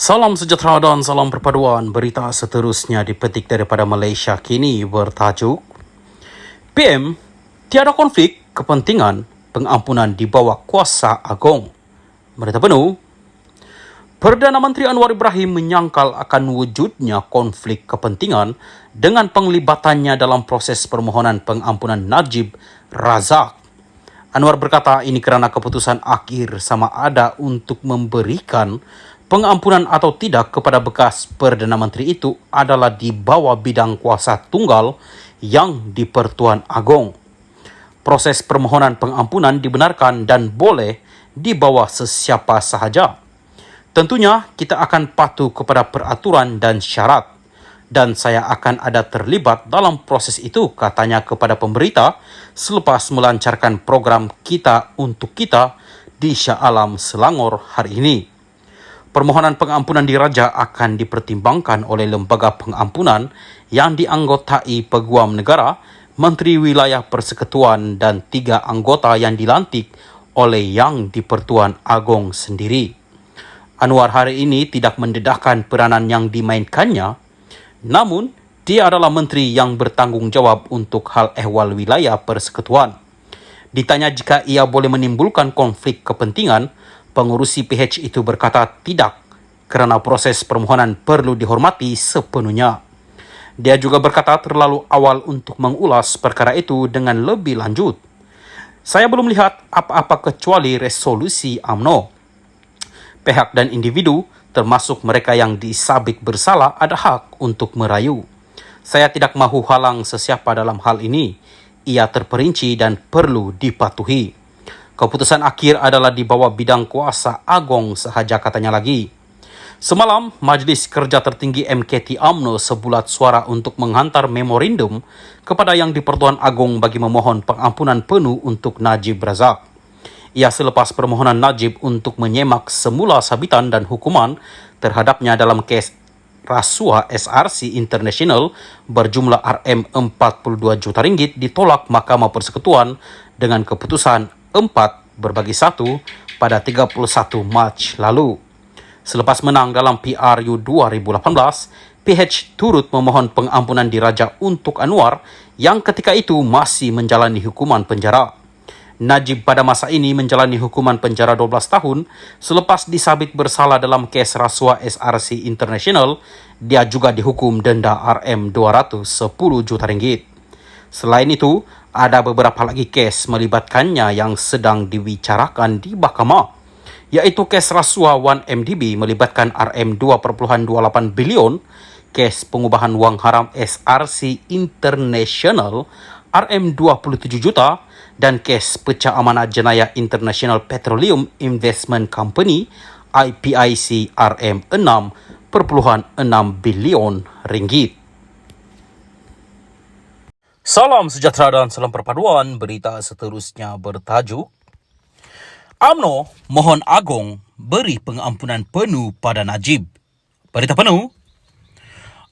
Salam sejahtera dan salam perpaduan. Berita seterusnya dipetik daripada Malaysia Kini bertajuk PM, tiada konflik kepentingan pengampunan di bawah kuasa agung. Berita penuh, Perdana Menteri Anwar Ibrahim menyangkal akan wujudnya konflik kepentingan dengan penglibatannya dalam proses permohonan pengampunan Najib Razak. Anwar berkata ini kerana keputusan akhir sama ada untuk memberikan pengampunan atau tidak kepada bekas Perdana Menteri itu adalah di bawah bidang kuasa tunggal yang di-Pertuan Agong. Proses permohonan pengampunan dibenarkan dan boleh di bawah sesiapa sahaja. Tentunya kita akan patuh kepada peraturan dan syarat dan saya akan ada terlibat dalam proses itu, katanya kepada pemberita selepas melancarkan program Kita Untuk Kita di Shah Alam, Selangor hari ini. Permohonan pengampunan diraja akan dipertimbangkan oleh Lembaga Pengampunan yang dianggotai Peguam Negara, Menteri Wilayah Persekutuan dan 3 anggota yang dilantik oleh Yang di-Pertuan Agong sendiri. Anwar hari ini tidak mendedahkan peranan yang dimainkannya, namun dia adalah menteri yang bertanggungjawab untuk hal ehwal wilayah persekutuan. Ditanya jika ia boleh menimbulkan konflik kepentingan, pengurusi PH itu berkata tidak, kerana proses permohonan perlu dihormati sepenuhnya. Dia juga berkata terlalu awal untuk mengulas perkara itu dengan lebih lanjut. Saya belum lihat apa-apa kecuali resolusi UMNO. Pihak dan individu, termasuk mereka yang disabik bersalah, ada hak untuk merayu. Saya tidak mahu halang sesiapa dalam hal ini. Ia terperinci dan perlu dipatuhi. Keputusan akhir adalah di bawah bidang kuasa Agong sahaja, katanya lagi. Semalam, Majlis Kerja Tertinggi MKT UMNO sebulat suara untuk menghantar memorandum kepada Yang di-Pertuan Agong bagi memohon pengampunan penuh untuk Najib Razak. Ia selepas permohonan Najib untuk menyemak semula sabitan dan hukuman terhadapnya dalam kes rasuah SRC International berjumlah RM42 juta ringgit ditolak Mahkamah Persekutuan dengan keputusan 4/1 pada 31 Mac lalu. Selepas menang dalam PRU 2018, PH turut memohon pengampunan diraja untuk Anwar yang ketika itu masih menjalani hukuman penjara. Najib pada masa ini menjalani hukuman penjara 12 tahun selepas disabit bersalah dalam kes rasuah SRC International. Dia juga dihukum denda RM210 juta ringgit. Selain itu, ada beberapa lagi kes melibatkannya yang sedang dibicarakan di mahkamah, iaitu kes rasuah 1MDB melibatkan RM2.28 bilion, kes pengubahan wang haram SRC International RM27 juta, dan kes pecah amanah jenayah International Petroleum Investment Company IPIC RM6.6 bilion ringgit. Salam sejahtera dan salam perpaduan. Berita seterusnya bertajuk UMNO mohon Agong beri pengampunan penuh pada Najib. Berita penuh,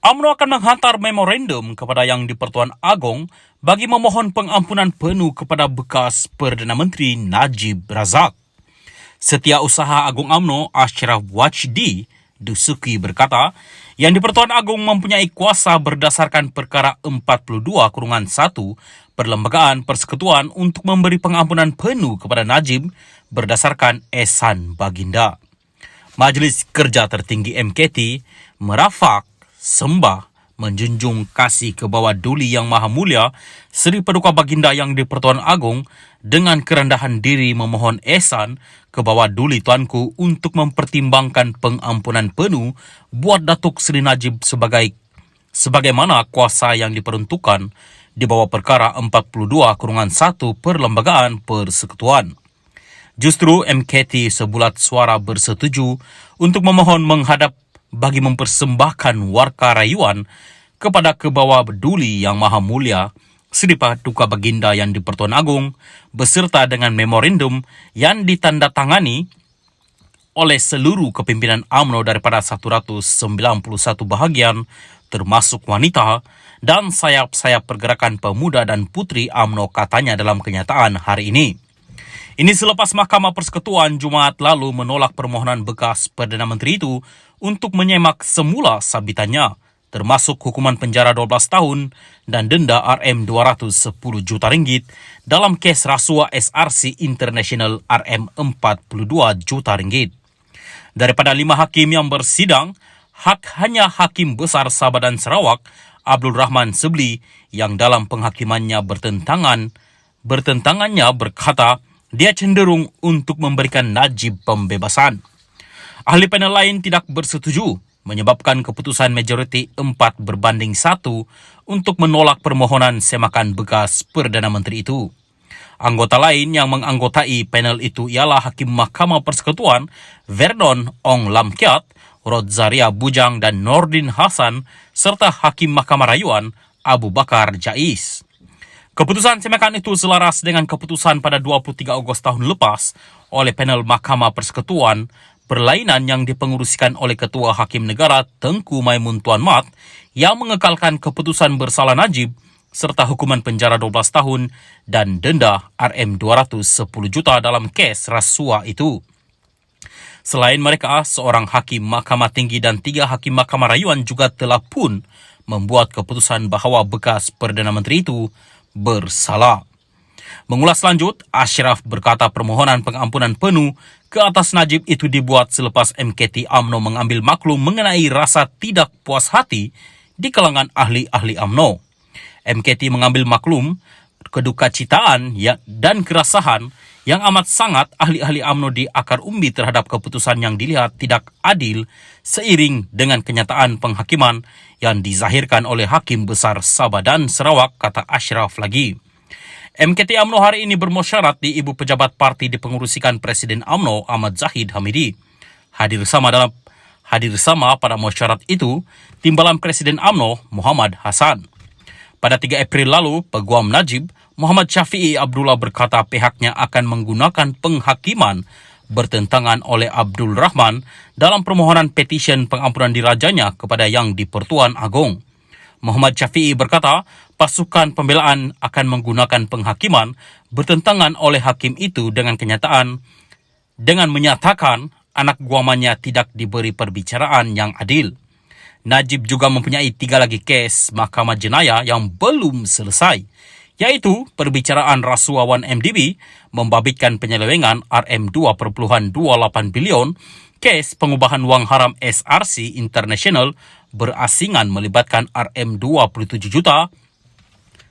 UMNO akan menghantar memorandum kepada Yang di-Pertuan Agong bagi memohon pengampunan penuh kepada bekas Perdana Menteri Najib Razak. Setiausaha Agung UMNO Ashraf Wajdi Dusuki berkata, Yang di-Pertuan Agong mempunyai kuasa berdasarkan perkara 42/1 Perlembagaan Persekutuan untuk memberi pengampunan penuh kepada Najib berdasarkan ehsan baginda. Majlis Kerja Tertinggi MKT merafak, sembah, menjunjung kasih ke bawah Duli Yang Maha Mulia Seri Paduka Baginda Yang di-Pertuan Agong dengan kerendahan diri memohon ehsan ke bawah Duli Tuanku untuk mempertimbangkan pengampunan penuh buat Datuk Seri Najib sebagaimana kuasa yang diperuntukkan di bawah perkara 42/1 Perlembagaan Persekutuan. Justru MKT sebulat suara bersetuju untuk memohon menghadap bagi mempersembahkan warka rayuan kepada Kebawah Duli Yang Maha Mulia Seri Paduka Baginda Yang di-Pertuan Agong beserta dengan memorandum yang ditandatangani oleh seluruh kepimpinan UMNO daripada 191 bahagian termasuk wanita dan sayap-sayap pergerakan pemuda dan putri UMNO, katanya dalam kenyataan hari ini. Ini selepas Mahkamah Persekutuan Jumaat lalu menolak permohonan bekas Perdana Menteri itu untuk menyemak semula sabitannya, termasuk hukuman penjara 12 tahun dan denda Rm210 juta ringgit dalam kes rasuah SRC International Rm42 juta ringgit. Daripada 5 hakim yang bersidang, hanya Hakim Besar Sabah dan Sarawak, Abdul Rahman Sebli, yang dalam penghakimannya bertentangannya berkata dia cenderung untuk memberikan Najib pembebasan. Ahli panel lain tidak bersetuju, menyebabkan keputusan majoriti 4-1 untuk menolak permohonan semakan bekas Perdana Menteri itu. Anggota lain yang menganggotai panel itu ialah Hakim Mahkamah Persekutuan Vernon Ong Lam Kiat, Rodzaria Bujang dan Nordin Hasan, serta Hakim Mahkamah Rayuan Abu Bakar Jais. Keputusan semakan itu selaras dengan keputusan pada 23 Ogos tahun lepas oleh panel Mahkamah Persekutuan berlainan yang dipengerusikan oleh Ketua Hakim Negara Tengku Maimun Tuan Mat yang mengekalkan keputusan bersalah Najib serta hukuman penjara 12 tahun dan denda Rm210 juta dalam kes rasuah itu. Selain mereka, seorang Hakim Mahkamah Tinggi dan 3 Hakim Mahkamah Rayuan juga telah pun membuat keputusan bahawa bekas Perdana Menteri itu bersalah. Mengulas lanjut, Ashraf berkata permohonan pengampunan penuh ke atas Najib itu dibuat selepas MKT UMNO mengambil maklum mengenai rasa tidak puas hati di kalangan ahli-ahli UMNO. MKT mengambil maklum kedukacitaan dan kerasahan yang amat sangat ahli-ahli UMNO di akar umbi terhadap keputusan yang dilihat tidak adil seiring dengan kenyataan penghakiman yang dizahirkan oleh Hakim Besar Sabah dan Sarawak, kata Ashraf lagi. MKT UMNO hari ini bermusyarat di Ibu Pejabat Parti dipengerusikan Presiden UMNO Ahmad Zahid Hamidi. Hadir sama pada musyarat itu Timbalan Presiden UMNO Muhammad Hassan. Pada 3 April lalu, Peguam Najib Muhammad Syafiee Abdullah berkata pihaknya akan menggunakan penghakiman bertentangan oleh Abdul Rahman dalam permohonan petisyen pengampunan dirajanya kepada Yang di-Pertuan Agong. Muhammad Syafiee berkata pasukan pembelaan akan menggunakan penghakiman bertentangan oleh hakim itu dengan menyatakan anak guamannya tidak diberi perbicaraan yang adil. Najib juga mempunyai 3 lagi kes Mahkamah Jenayah yang belum selesai, iaitu perbicaraan rasuah 1MDB membabitkan penyelewengan Rm2.28 bilion, kes pengubahan wang haram SRC International berasingan melibatkan Rm27 juta,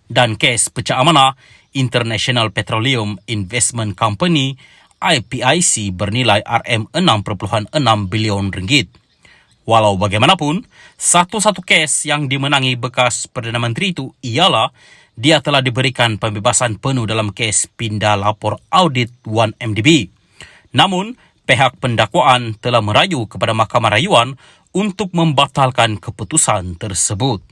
dan kes pecah amanah International Petroleum Investment Company IPIC bernilai Rm6.6 bilion ringgit. Walau bagaimanapun, satu-satu kes yang dimenangi bekas Perdana Menteri itu ialah dia telah diberikan pembebasan penuh dalam kes pindah lapor audit 1MDB. Namun, pihak pendakwaan telah merayu kepada Mahkamah Rayuan untuk membatalkan keputusan tersebut.